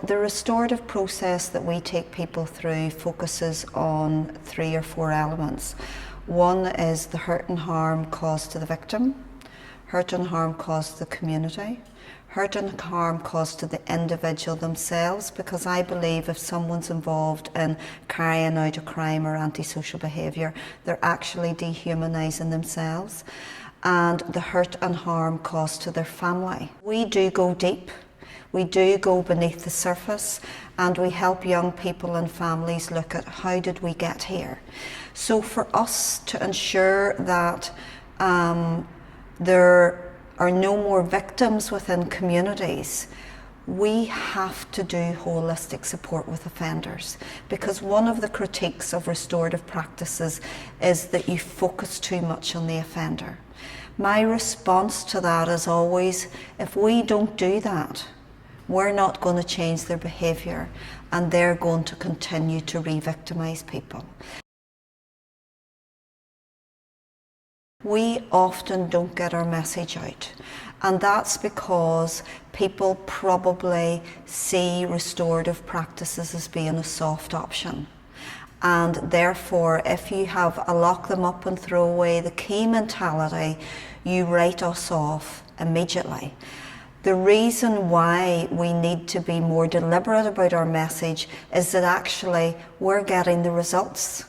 The restorative process that we take people through focuses on 3 or 4 elements. One is the hurt and harm caused to the victim, hurt and harm caused to the community, hurt and harm caused to the individual themselves, because I believe if someone's involved in carrying out a crime or antisocial behaviour, they're actually dehumanising themselves, and the hurt and harm caused to their family. We do go deep. We do go beneath the surface, and we help young people and families look at how did we get here. So for us to ensure that there are no more victims within communities, we have to do holistic support with offenders, because one of the critiques of restorative practices is that you focus too much on the offender. My response to that is always, if we don't do that, we're not going to change their behaviour, and they're going to continue to re-victimise people. We often don't get our message out, and that's because people probably see restorative practices as being a soft option. And therefore, if you have a lock them up and throw away the key mentality, you write us off immediately. The reason why we need to be more deliberate about our message is that actually we're getting the results.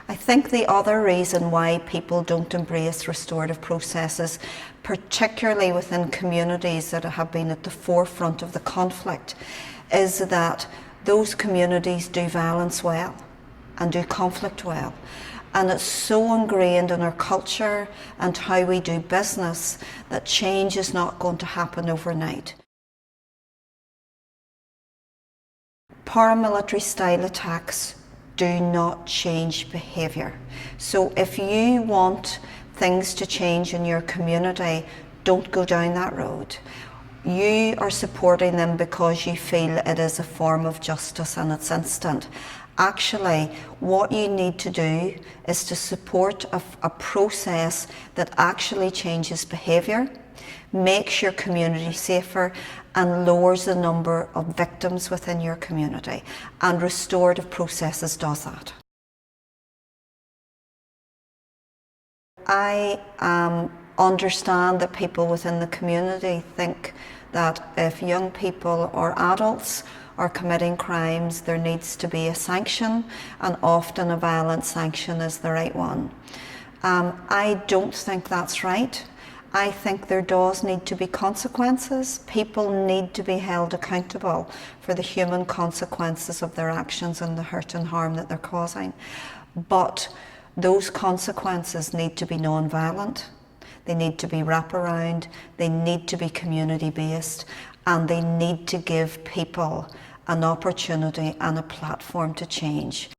I think the other reason why people don't embrace restorative processes, particularly within communities that have been at the forefront of the conflict, is that those communities do violence well and do conflict well. And it's so ingrained in our culture and how we do business that change is not going to happen overnight. Paramilitary style attacks do not change behaviour. So if you want things to change in your community, don't go down that road. You are supporting them because you feel it is a form of justice and it's instant. Actually, what you need to do is to support a process that actually changes behaviour, makes your community safer, and lowers the number of victims within your community. And restorative processes does that. I understand that people within the community think that if young people or adults are committing crimes, there needs to be a sanction, and often a violent sanction is the right one. I don't think that's right. I think there does need to be consequences. People need to be held accountable for the human consequences of their actions and the hurt and harm that they're causing. But those consequences need to be non-violent. They need to be wraparound, they need to be community-based, and they need to give people an opportunity and a platform to change.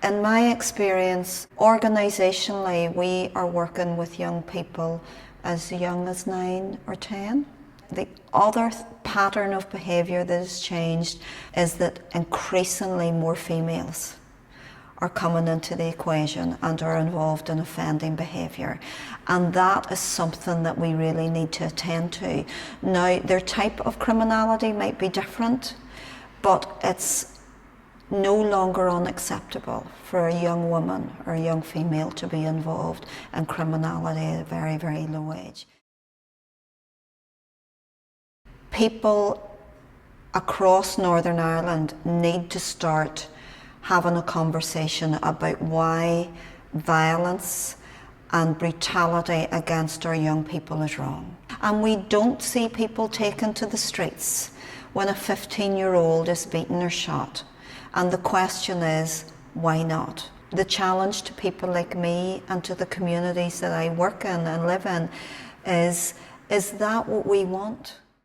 In my experience, organisationally, we are working with young people as young as 9 or 10. The other pattern of behaviour that has changed is that increasingly more females are coming into the equation and are involved in offending behaviour. And that is something that we really need to attend to. Now, their type of criminality might be different, but it's no longer unacceptable for a young woman or a young female to be involved in criminality at a very, very low age. People across Northern Ireland need to start having a conversation about why violence and brutality against our young people is wrong. And we don't see people taken to the streets when a 15-year-old is beaten or shot. And the question is, why not? The challenge to people like me and to the communities that I work in and live in is that what we want?